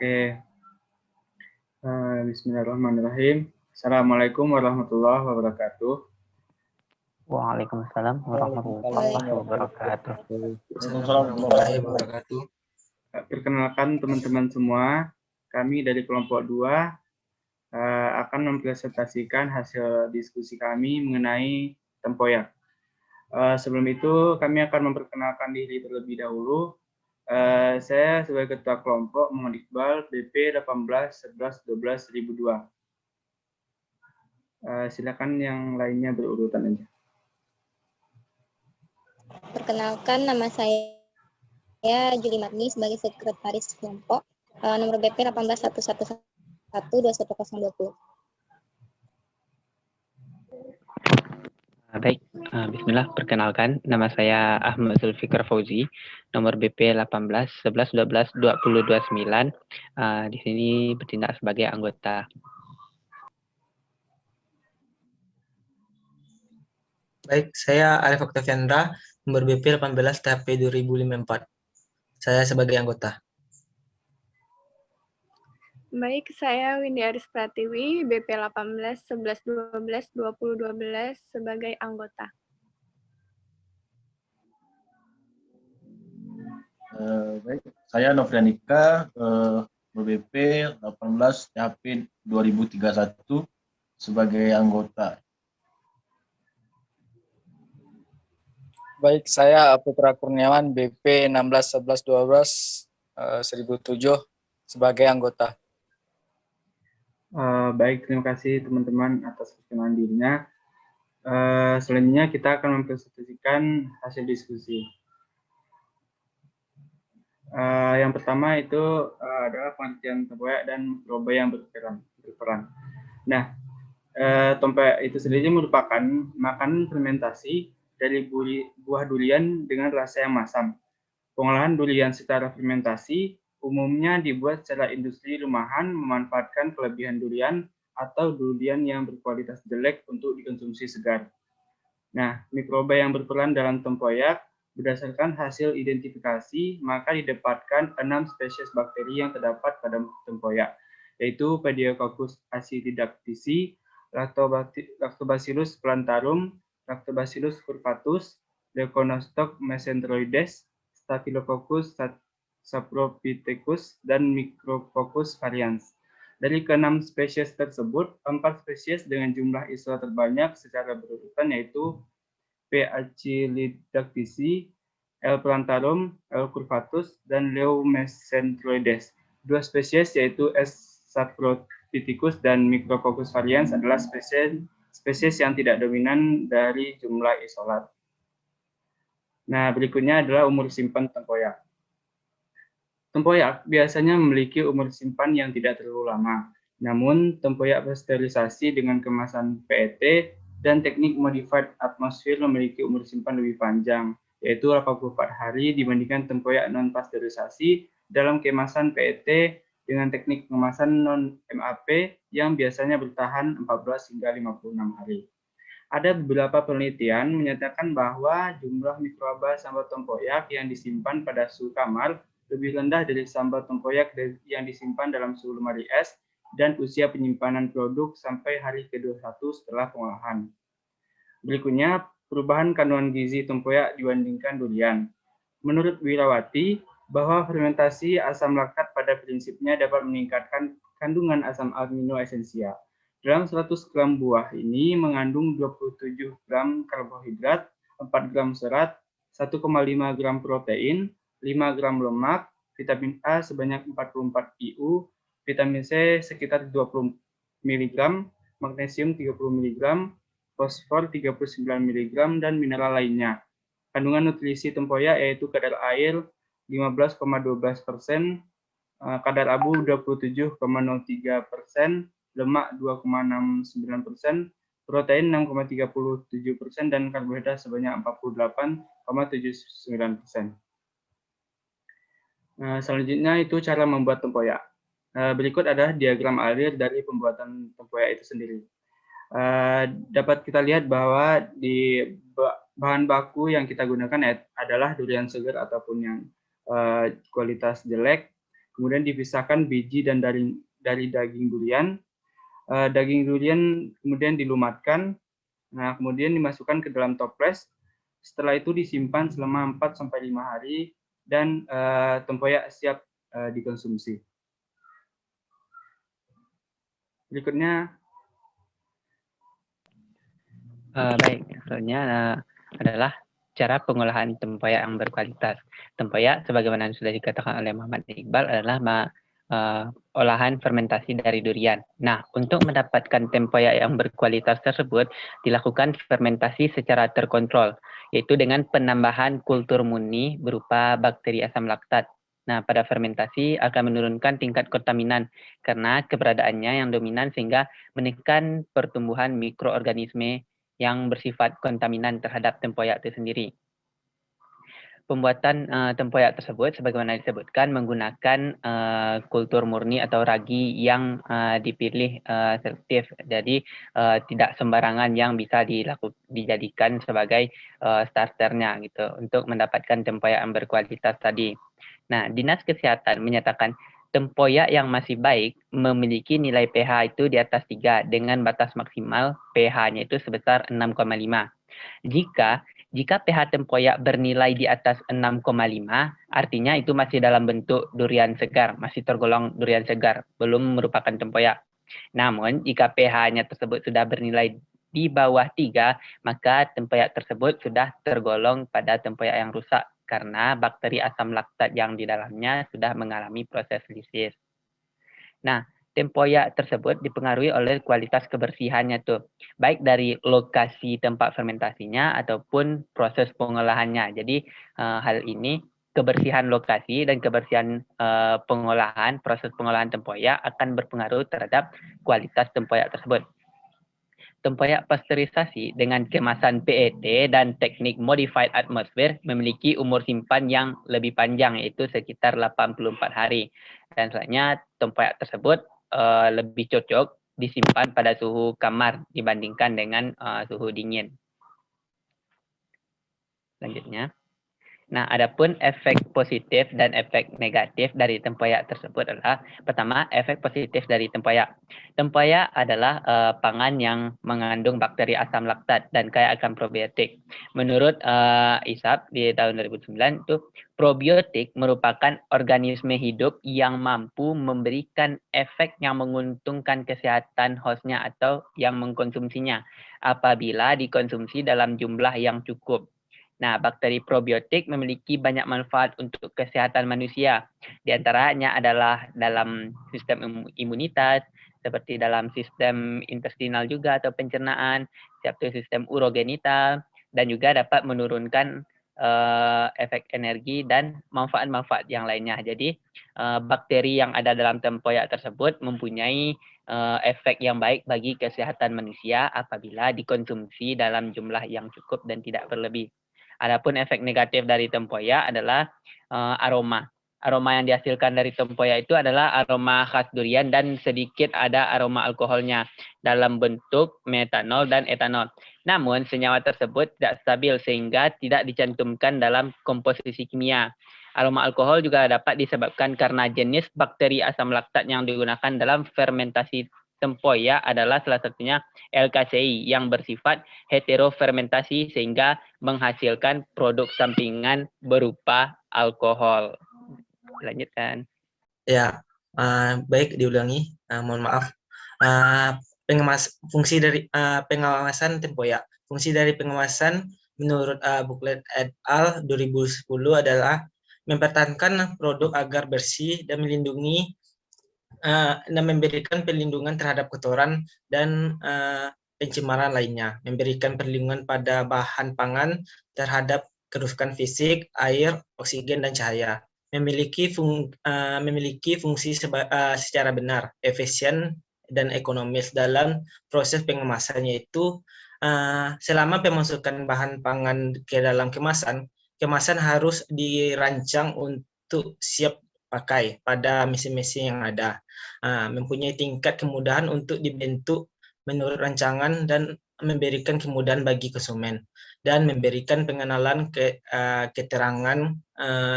Oke, Bismillahirrahmanirrahim. Assalamualaikum warahmatullahi wabarakatuh. Waalaikumsalam warahmatullahi wabarakatuh. Perkenalkan teman-teman semua, kami dari kelompok 2 akan mempresentasikan hasil diskusi kami mengenai tempoyak. Sebelum itu, kami akan memperkenalkan diri terlebih dahulu. Saya sebagai Ketua Kelompok Muhammad Iqbal, BP 18 11 12 1002. Silakan yang lainnya berurutan aja. Perkenalkan, nama saya Juli Marni sebagai Sekretaris Kelompok, nomor BP 18 111 21020. Baik, bismillah. Perkenalkan, nama saya Ahmad Zulfikar Fauzi, nomor BP 18 11 12 20 29. Di sini bertindak sebagai anggota. Baik, saya Alif Oktaviandra, nomor BP 18 THP 2054. Saya sebagai anggota. Baik, saya Windy Aris Pratiwi, BP 18 11 12 20 12 sebagai anggota. Baik, saya Novrianika, BP 18 THP 2031 sebagai anggota. Baik, saya Putra Kurniawan, BP 16 11 12 1007 sebagai anggota. Baik, terima kasih teman-teman atas perkenalan dirinya. Selanjutnya kita akan mempresentasikan hasil diskusi. Yang pertama itu adalah pengertian tempoyak dan mikroba yang berperan. Nah, tempoyak itu sendiri merupakan makanan fermentasi dari buah durian dengan rasa yang masam. Pengolahan durian secara fermentasi umumnya dibuat secara industri rumahan memanfaatkan kelebihan durian atau durian yang berkualitas jelek untuk dikonsumsi segar. Nah, mikroba yang berperan dalam tempoyak berdasarkan hasil identifikasi, maka didapatkan 6 spesies bakteri yang terdapat pada tempoyak, yaitu Pediococcus acididactysi, Lactobacillus plantarum, Lactobacillus curvatus, Leuconostoc mesenteroides, Staphylococcus saprophytecus, dan Micrococcus varians. Dari ke-6 spesies tersebut, 4 spesies dengan jumlah isolat terbanyak secara berurutan yaitu P. acididactysi, L. plantarum, L. curvatus, dan Leo mesenteroides. 2 spesies yaitu S. saprophytecus dan Micrococcus varians adalah spesies yang tidak dominan dari jumlah isolat. Nah, berikutnya adalah umur simpan tempoyak. Tempoyak biasanya memiliki umur simpan yang tidak terlalu lama. Namun, tempoyak pasteurisasi dengan kemasan PET dan teknik modified atmosphere memiliki umur simpan lebih panjang, yaitu 84 hari dibandingkan tempoyak non-pasteurisasi dalam kemasan PET dengan teknik kemasan non-MAP yang biasanya bertahan 14 hingga 56 hari. Ada beberapa penelitian menyatakan bahwa jumlah mikroba sambal tempoyak yang disimpan pada suhu kamar lebih rendah dari sambal tempoyak yang disimpan dalam suhu lemari es dan usia penyimpanan produk sampai hari ke-21 setelah pengolahan. Berikutnya, perubahan kandungan gizi tempoyak dibandingkan durian. Menurut Wirawati, bahwa fermentasi asam laktat pada prinsipnya dapat meningkatkan kandungan asam amino esensial. Dalam 100 gram buah ini mengandung 27 gram karbohidrat, 4 gram serat, 1,5 gram protein, 5 gram lemak, vitamin A sebanyak 44 IU, vitamin C sekitar 20 mg, magnesium 30 mg, fosfor 39 mg, dan mineral lainnya. Kandungan nutrisi tempoyak yaitu kadar air 15,12%, kadar abu 27,03%, lemak 2,69%, protein 6,37%, dan karbohidrat sebanyak 48,79%. Selanjutnya itu cara membuat tempoyak. Berikut adalah diagram alir dari pembuatan tempoyak itu sendiri. Dapat kita lihat bahwa di bahan baku yang kita gunakan adalah durian segar ataupun yang kualitas jelek. kemudian dipisahkan biji dan dari daging durian. Daging durian kemudian dilumatkan, nah kemudian dimasukkan ke dalam toples. Setelah itu disimpan selama 4-5 hari dan tempoyak siap dikonsumsi. Berikutnya. Baik, selanjutnya adalah cara pengolahan tempoyak yang berkualitas. Tempoyak, sebagaimana sudah dikatakan oleh Muhammad Iqbal, adalah olahan fermentasi dari durian. Nah, untuk mendapatkan tempoyak yang berkualitas tersebut, dilakukan fermentasi secara terkontrol, yaitu dengan penambahan kultur murni berupa bakteri asam laktat. Nah, pada fermentasi akan menurunkan tingkat kontaminan karena keberadaannya yang dominan sehingga menekan pertumbuhan mikroorganisme yang bersifat kontaminan terhadap tempoyak itu sendiri. Pembuatan tempoyak tersebut sebagaimana disebutkan menggunakan kultur murni atau ragi yang dipilih selektif. Jadi tidak sembarangan yang bisa dijadikan sebagai starternya gitu untuk mendapatkan tempoyak yang berkualitas tadi. Nah, Dinas Kesehatan menyatakan tempoyak yang masih baik memiliki nilai pH itu di atas 3 dengan batas maksimal pH-nya itu sebesar 6,5. Jika pH tempoyak bernilai di atas 6,5, artinya itu masih dalam bentuk durian segar, masih tergolong durian segar, belum merupakan tempoyak. Namun, jika pH-nya tersebut sudah bernilai di bawah 3, maka tempoyak tersebut sudah tergolong pada tempoyak yang rusak karena bakteri asam laktat yang di dalamnya sudah mengalami proses lisis. Nah, tempoyak tersebut dipengaruhi oleh kualitas kebersihannya tuh, baik dari lokasi tempat fermentasinya ataupun proses pengolahannya. Jadi hal ini kebersihan lokasi dan kebersihan proses pengolahan tempoyak akan berpengaruh terhadap kualitas tempoyak tersebut. Tempoyak pasteurisasi dengan kemasan PET dan teknik modified atmosphere memiliki umur simpan yang lebih panjang, yaitu sekitar 84 hari. Dan selanjutnya tempoyak tersebut lebih cocok disimpan pada suhu kamar dibandingkan dengan suhu dingin. Selanjutnya. Nah, adapun efek positif dan efek negatif dari tempoyak tersebut adalah pertama, efek positif dari tempoyak. Tempoyak adalah pangan yang mengandung bakteri asam laktat dan kaya akan probiotik. Menurut ISAP di tahun 2009 itu probiotik merupakan organisme hidup yang mampu memberikan efek yang menguntungkan kesehatan hostnya atau yang mengkonsumsinya apabila dikonsumsi dalam jumlah yang cukup. Nah, bakteri probiotik memiliki banyak manfaat untuk kesehatan manusia. Di antaranya adalah dalam sistem imunitas, seperti dalam sistem intestinal juga atau pencernaan, yaitu sistem urogenital, dan juga dapat menurunkan efek energi dan manfaat-manfaat yang lainnya. Jadi, bakteri yang ada dalam tempoyak tersebut mempunyai efek yang baik bagi kesehatan manusia apabila dikonsumsi dalam jumlah yang cukup dan tidak berlebih. Adapun efek negatif dari tempoyak adalah aroma. Aroma yang dihasilkan dari tempoyak itu adalah aroma khas durian dan sedikit ada aroma alkoholnya dalam bentuk metanol dan etanol. Namun senyawa tersebut tidak stabil sehingga tidak dicantumkan dalam komposisi kimia. Aroma alkohol juga dapat disebabkan karena jenis bakteri asam laktat yang digunakan dalam fermentasi tempoyak adalah salah satunya LKCI yang bersifat heterofermentasi sehingga menghasilkan produk sampingan berupa alkohol. Lanjutkan. Ya, baik diulangi. Mohon maaf. Fungsi dari pengawasan tempoyak. Fungsi dari pengawasan menurut Booklet et al. 2010 adalah mempertahankan produk agar bersih dan melindungi dan memberikan perlindungan terhadap kotoran dan pencemaran lainnya, memberikan perlindungan pada bahan pangan terhadap kerusakan fisik, air, oksigen, dan cahaya, memiliki fungsi secara benar, efisien, dan ekonomis dalam proses pengemasannya, yaitu selama pemasukan bahan pangan ke dalam kemasan harus dirancang untuk siap pakai pada mesin-mesin yang ada, mempunyai tingkat kemudahan untuk dibentuk menurut rancangan dan memberikan kemudahan bagi konsumen dan memberikan pengenalan keterangan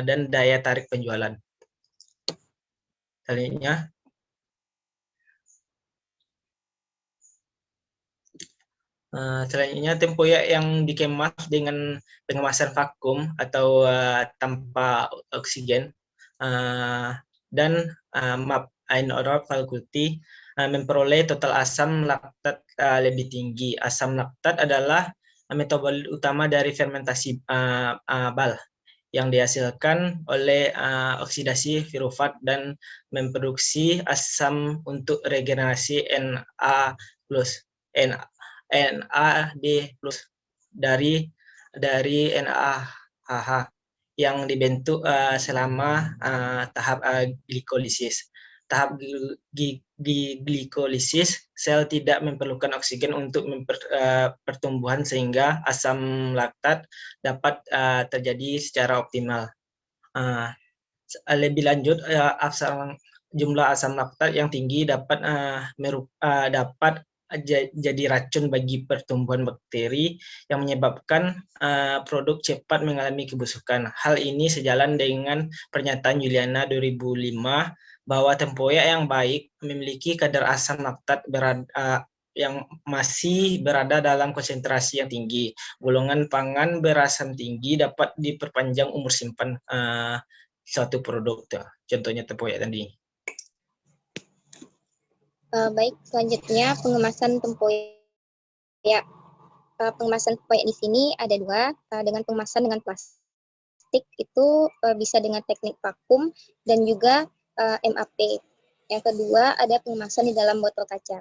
dan daya tarik penjualan. Selanjutnya tempoyak yang dikemas dengan pengemasan vakum atau tanpa oksigen dan MAP inoral fakulti memperoleh total asam laktat lebih tinggi. Asam laktat adalah metabolit utama dari fermentasi bal yang dihasilkan oleh oksidasi pirufat dan memproduksi asam untuk regenerasi Na+, NAD+ dari NADH yang dibentuk selama tahap glikolisis. Tahap glikolisis, sel tidak memerlukan oksigen untuk pertumbuhan sehingga asam laktat dapat terjadi secara optimal. Lebih lanjut, jumlah asam laktat yang tinggi dapat jadi racun bagi pertumbuhan bakteri yang menyebabkan produk cepat mengalami kebusukan. Hal ini sejalan dengan pernyataan Juliana 2005 bahwa tempoyak yang baik memiliki kadar asam laktat yang masih berada dalam konsentrasi yang tinggi. Golongan pangan berasam tinggi dapat diperpanjang umur simpan suatu produk. Contohnya tempoyak tadi. Baik, selanjutnya pengemasan tempoyak. Pengemasan tempoyak di sini ada dua, dengan pengemasan dengan plastik itu bisa dengan teknik vakum dan juga MAP. Yang kedua ada pengemasan di dalam botol kaca.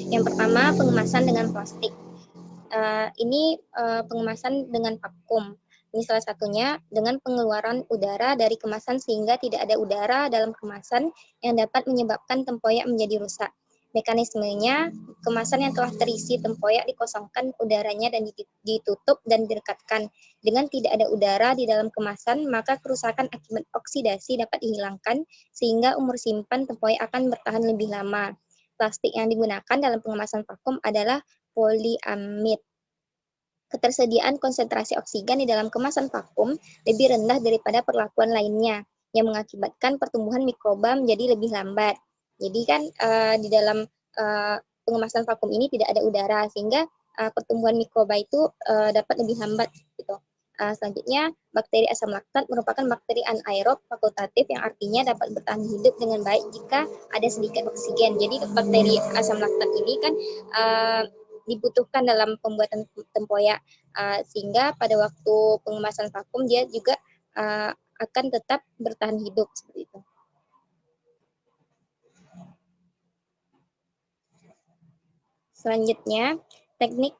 Yang pertama pengemasan dengan plastik. Ini pengemasan dengan vakum. Ini salah satunya dengan pengeluaran udara dari kemasan sehingga tidak ada udara dalam kemasan yang dapat menyebabkan tempoyak menjadi rusak. Mekanismenya, kemasan yang telah terisi tempoyak dikosongkan udaranya dan ditutup dan direkatkan. Dengan tidak ada udara di dalam kemasan, maka kerusakan akibat oksidasi dapat dihilangkan sehingga umur simpan tempoyak akan bertahan lebih lama. Plastik yang digunakan dalam pengemasan vakum adalah poliamid. Ketersediaan konsentrasi oksigen di dalam kemasan vakum lebih rendah daripada perlakuan lainnya, yang mengakibatkan pertumbuhan mikroba menjadi lebih lambat. Jadi kan di dalam pengemasan vakum ini tidak ada udara, sehingga pertumbuhan mikroba itu dapat lebih lambat. Gitu. Selanjutnya, bakteri asam laktat merupakan bakteri anaerob fakultatif yang artinya dapat bertahan hidup dengan baik jika ada sedikit oksigen. Jadi bakteri asam laktat ini kan dibutuhkan dalam pembuatan tempoyak, sehingga pada waktu pengemasan vakum dia juga akan tetap bertahan hidup seperti itu. Selanjutnya, teknik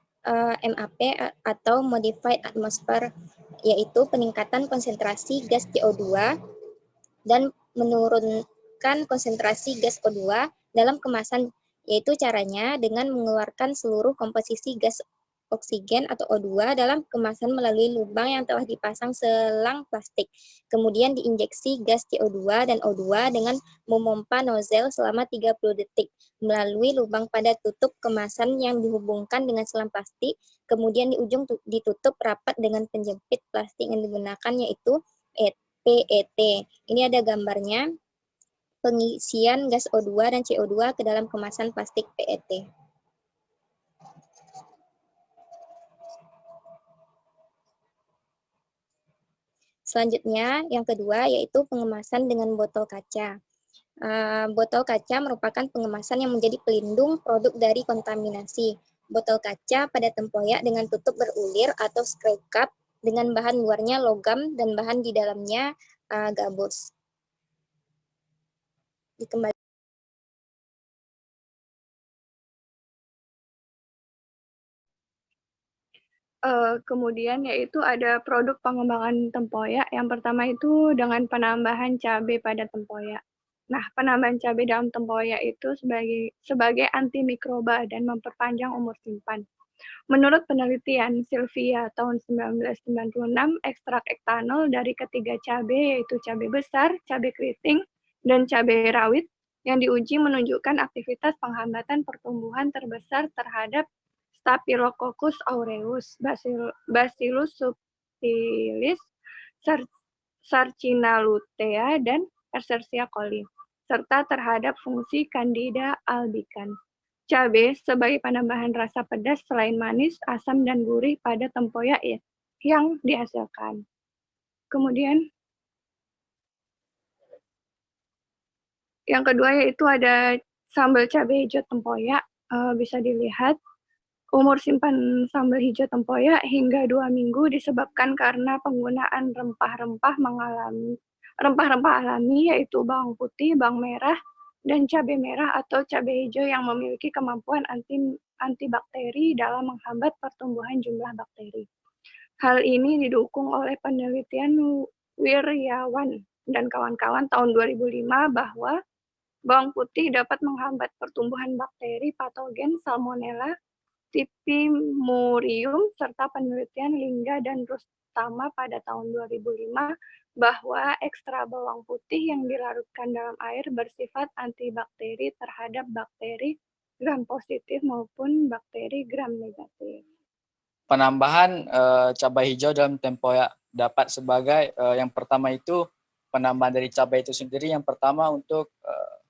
MAP atau Modified Atmosphere, yaitu peningkatan konsentrasi gas CO2 dan menurunkan konsentrasi gas O2 dalam kemasan, yaitu caranya dengan mengeluarkan seluruh komposisi gas oksigen atau O2 dalam kemasan melalui lubang yang telah dipasang selang plastik. Kemudian diinjeksi gas CO2 dan O2 dengan memompa nozzle selama 30 detik melalui lubang pada tutup kemasan yang dihubungkan dengan selang plastik. Kemudian di ujung ditutup rapat dengan penjepit plastik yang digunakan, yaitu PET. Ini ada gambarnya. Pengisian gas O2 dan CO2 ke dalam kemasan plastik PET. Selanjutnya, yang kedua yaitu pengemasan dengan botol kaca. Botol kaca merupakan pengemasan yang menjadi pelindung produk dari kontaminasi. Botol kaca pada tempoyak dengan tutup berulir atau screw cap dengan bahan luarnya logam dan bahan di dalamnya gabus. Dikembali. Kemudian yaitu ada produk pengembangan tempoyak. Yang pertama itu dengan penambahan cabai pada tempoyak. Nah, penambahan cabai dalam tempoyak itu sebagai antimikroba dan memperpanjang umur simpan. Menurut penelitian Sylvia tahun 1996, ekstrak etanol dari ketiga cabai, yaitu cabai besar, cabai keriting, dan cabai rawit yang diuji menunjukkan aktivitas penghambatan pertumbuhan terbesar terhadap Staphylococcus aureus, Bacillus subtilis, Sarcina lutea, dan Escherichia coli, serta terhadap fungsi Candida albicans. Cabai sebagai penambahan rasa pedas selain manis, asam, dan gurih pada tempoyak yang dihasilkan. Kemudian yang kedua yaitu ada sambal cabai hijau tempoyak. Bisa dilihat umur simpan sambal hijau tempoyak hingga 2 minggu disebabkan karena penggunaan rempah-rempah alami yaitu bawang putih, bawang merah, dan cabai merah atau cabai hijau yang memiliki kemampuan antibakteri dalam menghambat pertumbuhan jumlah bakteri. Hal ini didukung oleh penelitian Wiryawan dan kawan-kawan tahun 2005 bahwa bawang putih dapat menghambat pertumbuhan bakteri patogen Salmonella typhimurium, serta penelitian Lingga dan Rustama pada tahun 2005 bahwa ekstra bawang putih yang dilarutkan dalam air bersifat antibakteri terhadap bakteri gram positif maupun bakteri gram negatif. Penambahan cabai hijau dalam tempoyak dapat sebagai yang pertama itu penambahan dari cabai itu sendiri, yang pertama untuk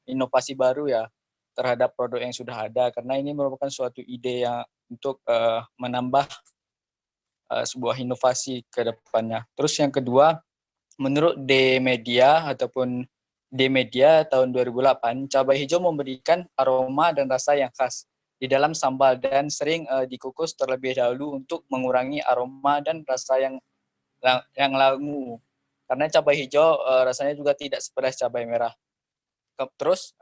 inovasi baru ya terhadap produk yang sudah ada, karena ini merupakan suatu ide yang untuk menambah sebuah inovasi ke depannya. Terus yang kedua, menurut D-Media tahun 2008, cabai hijau memberikan aroma dan rasa yang khas di dalam sambal dan sering dikukus terlebih dahulu untuk mengurangi aroma dan rasa yang langu. Karena cabai hijau rasanya juga tidak sepedas cabai merah. Terus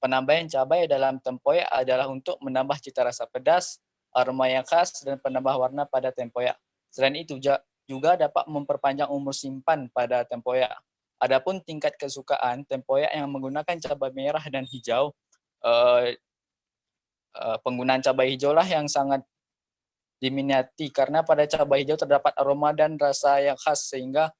penambahan cabai dalam tempoyak adalah untuk menambah cita rasa pedas, aroma yang khas, dan penambah warna pada tempoyak. Selain itu juga dapat memperpanjang umur simpan pada tempoyak. Adapun tingkat kesukaan tempoyak yang menggunakan cabai merah dan hijau, penggunaan cabai hijau lah yang sangat diminati karena pada cabai hijau terdapat aroma dan rasa yang khas sehingga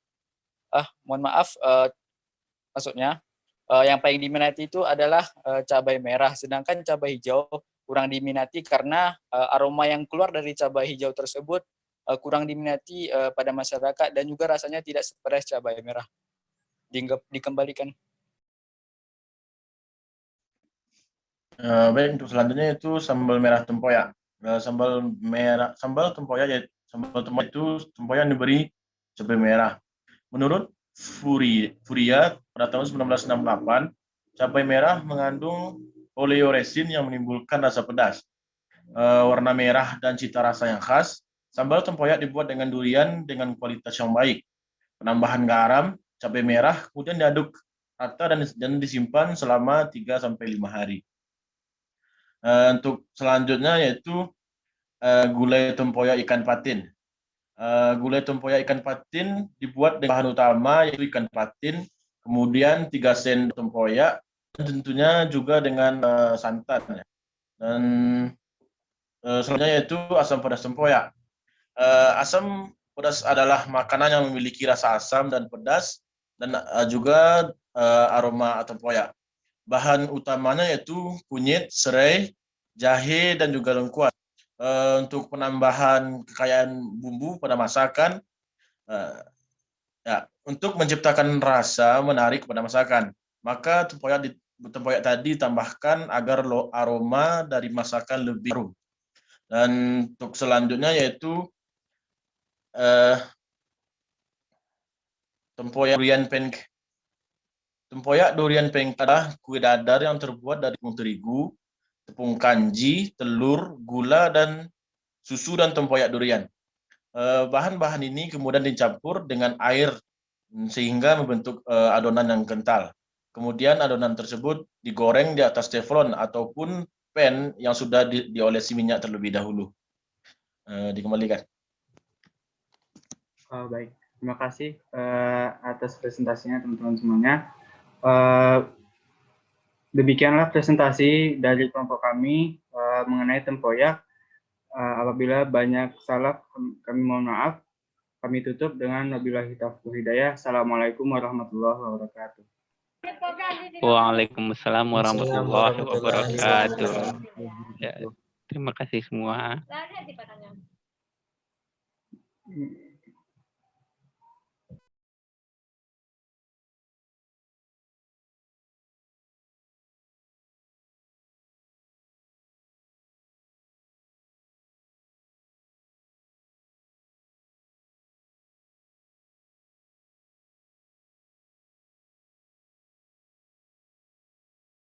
maksudnya yang paling diminati itu adalah cabai merah, sedangkan cabai hijau kurang diminati karena aroma yang keluar dari cabai hijau tersebut kurang diminati pada masyarakat dan juga rasanya tidak sepedas cabai merah. Dikembalikan. Baik, untuk selanjutnya itu sambal merah tempoyak. Sambal tempoyak itu tempoyak yang diberi cabai merah. Menurut Furia pada tahun 1968, cabai merah mengandung oleoresin yang menimbulkan rasa pedas, warna merah, dan cita rasa yang khas. Sambal tempoyak dibuat dengan durian dengan kualitas yang baik. Penambahan garam, cabai merah, kemudian diaduk rata dan disimpan selama 3-5 hari. Untuk selanjutnya yaitu gulai tempoyak ikan patin. Gulai tempoyak ikan patin dibuat dengan bahan utama yaitu ikan patin, kemudian 3 sen tempoyak, dan tentunya juga dengan santan. Dan selanjutnya yaitu asam pedas tempoyak. Asam pedas adalah makanan yang memiliki rasa asam dan pedas dan juga aroma tempoyak. Bahan utamanya yaitu kunyit, serai, jahe, dan juga lengkuas. Untuk penambahan kekayaan bumbu pada masakan, untuk menciptakan rasa menarik pada masakan, maka tempoyak tadi tambahkan agar aroma dari masakan lebih harum. Dan untuk selanjutnya yaitu tempoyak durian pancake. Tempoyak durian pancake adalah kue dadar yang terbuat dari tepung terigu, tepung kanji, telur, gula, dan susu dan tempoyak durian. Bahan-bahan ini kemudian dicampur dengan air sehingga membentuk adonan yang kental. Kemudian adonan tersebut digoreng di atas teflon ataupun pan yang sudah diolesi minyak terlebih dahulu. Dikembalikan. Baik, terima kasih atas presentasinya teman-teman semuanya. Demikianlah presentasi dari kelompok kami mengenai tempoyak. Apabila banyak salah, kami mohon maaf. Kami tutup dengan wabillahi taufiq wal hidayah. Assalamualaikum warahmatullahi wabarakatuh. Waalaikumsalam warahmatullahi wabarakatuh. Ya. Terima kasih semua. Hmm.